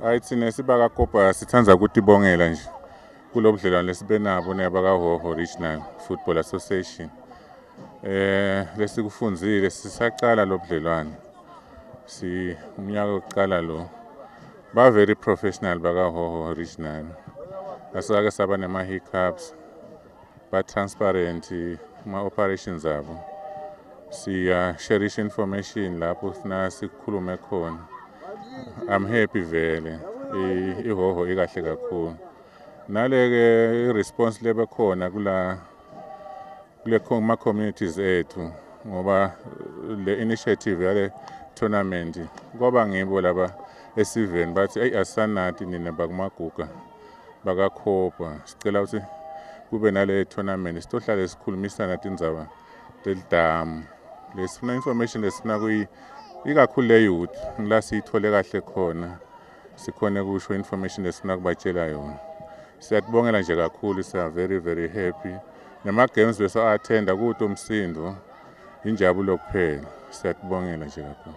Hayi thina sibakaKopa sithanda ukutibongela nje kulobudlelwano lesibenabo nebakaHhohho Regional Football Association. Lesikufundzile sisacala lobudlelwano. Umnyaka wokuqala lo. Ba very professional bakaHhohho Regional. Asake saba nema-hiccups, ba transparent ma-operations abo. Share information lapho sikhulume khona. I'm happy vele. iHhohho ikahle kakhulu. Nale response lebekhona kule communities ethu ngoba le initiative yale tournament ngoba ngibo laba esiveni bathi hey asanathi nina bakumaguga bakaKhopa sicela ukuthi kube nale tournament sitohlala sikhulumisana tindzaba telidamu lesifuna information lesifuna ikakhulu le youth ngila siyithole kahle khona sikhone kusho information lesifuna kubatshela yona. Siyatibongela nje kakhulu, siya very happy. Nema games beso attenda kuto umsindo injabulo kuphela. Siyatibongela nje kakhulu.